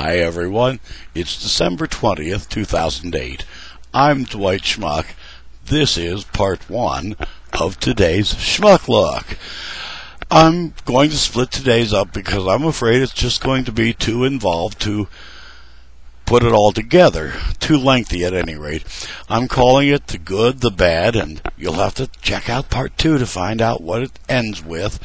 Hi everyone, it's December 20th, 2008. I'm Dwight Schmuck. This is part 1 of today's Schmuck Look. I'm going to split today's up because I'm afraid it's just going to be too involved to put it all together. Too lengthy at any rate. I'm calling it The Good, The Bad, and you'll have to check out part 2 to find out what it ends with.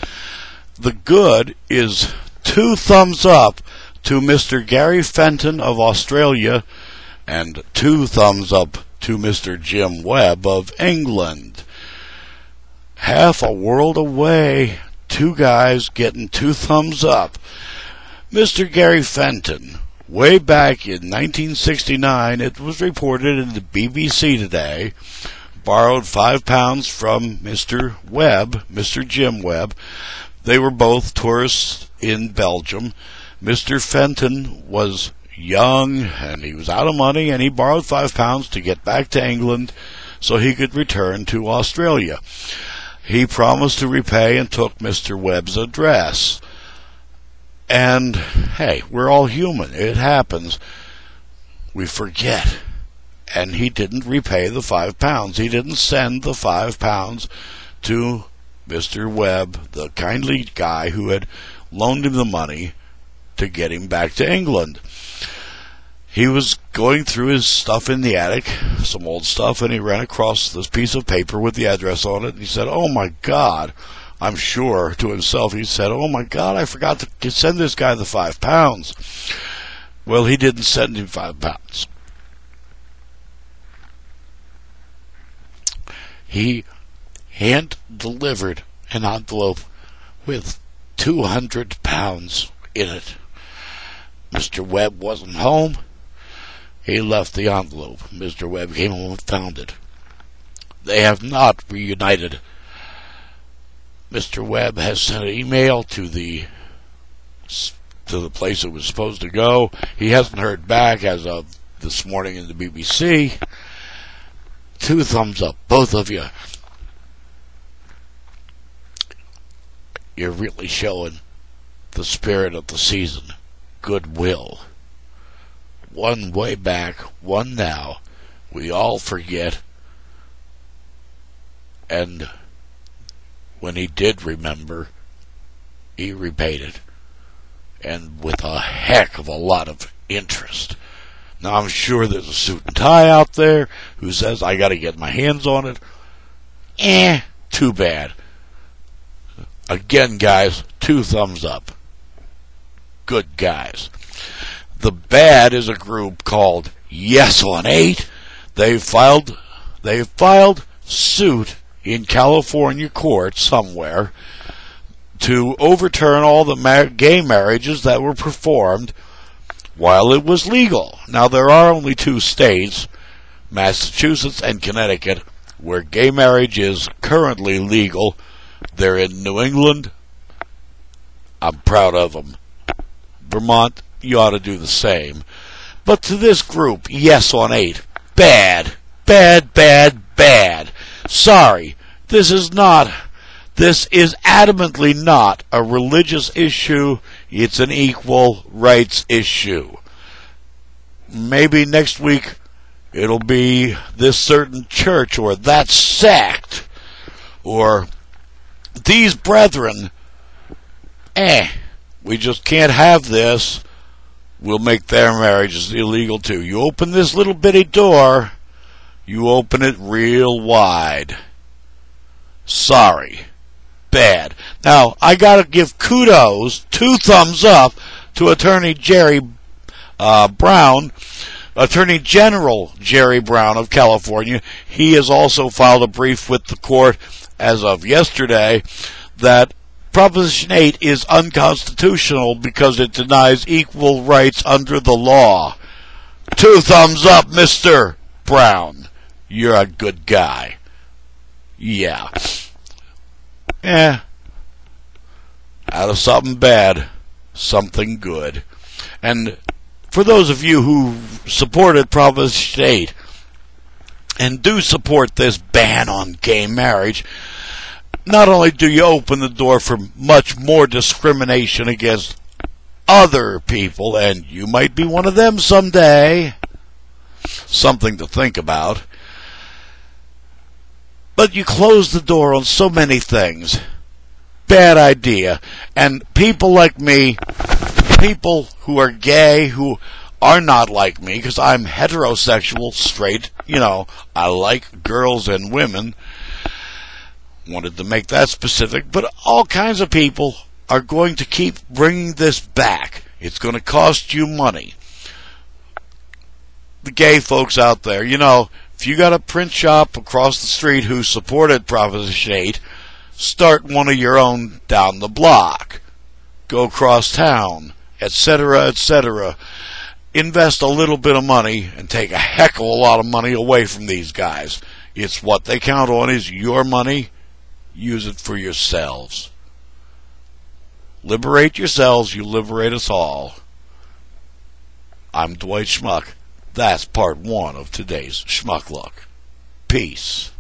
The good is 2 thumbs up to Mr. Gary Fenton of Australia, and 2 thumbs up to Mr. Jim Webb of England. Half a world away, 2 guys getting 2 thumbs up. Mr. Gary Fenton, way back in 1969, it was reported in the BBC Today, borrowed £5 from Mr. Webb, Mr. Jim Webb. They were both tourists in Belgium. Mr. Fenton was young and he was out of money, and he borrowed £5 to get back to England so he could return to Australia. He promised to repay and took Mr. Webb's address. And hey, we're all human. It happens. We forget. And he didn't repay the £5. He didn't send the £5 to Mr. Webb, the kindly guy who had loaned him the money to get him back to England. He was going through his stuff in the attic, some old stuff, and he ran across this piece of paper with the address on it, and he said, "Oh my God," I'm sure to himself, he said, "Oh my God, I forgot to send this guy the £5. Well, he didn't send him £5. He hand-delivered an envelope with £200 in it. Mr. Webb wasn't home. He left the envelope. Mr. Webb came home and found it. They have not reunited. Mr. Webb has sent an email to the place it was supposed to go. He hasn't heard back as of this morning in the BBC. 2 thumbs up, both of you. You're really showing the spirit of the season. Goodwill. 1 way back, 1 now. We all forget. And when he did remember, he repaid it. And with a heck of a lot of interest. Now, I'm sure there's a suit and tie out there who says, I got to get my hands on it. Too bad. Again, guys, 2 thumbs up. Good guys. The bad is a group called Yes on 8. They filed suit in California court somewhere to overturn all the gay marriages that were performed while it was legal. Now, there are only 2 states, Massachusetts and Connecticut, where gay marriage is currently legal. They're in New England. I'm proud of them. Vermont, you ought to do the same. But to this group, Yes on 8, bad, bad, bad, bad. Sorry, this is adamantly not a religious issue. It's an equal rights issue. Maybe next week it'll be this certain church or that sect or these brethren. We just can't have this. We'll make their marriages illegal too. You open this little bitty door, you open it real wide. Sorry. Bad. Now, I gotta give kudos, 2 thumbs up, to Attorney Attorney General Jerry Brown of California. He has also filed a brief with the court as of yesterday that Proposition 8 is unconstitutional because it denies equal rights under the law. 2 thumbs up, Mr. Brown. You're a good guy. Yeah. Out of something bad, something good. And for those of you who supported Proposition 8 and do support this ban on gay marriage, not only do you open the door for much more discrimination against other people, and you might be one of them someday. Something to think about. But you close the door on so many things. Bad idea. And people like me, people who are gay, who are not like me, because I'm heterosexual, straight, I like girls and women. Wanted to make that specific, but all kinds of people are going to keep bringing this back. It's going to cost you money. The gay folks out there, if you got a print shop across the street who supported Proposition 8, start one of your own down the block. Go across town, etc., etc. Invest a little bit of money and take a heck of a lot of money away from these guys. It's what they count on is your money. Use it for yourselves. Liberate yourselves, you liberate us all. I'm Dwight Schmuck. That's part 1 of today's Schmuck Look. Peace.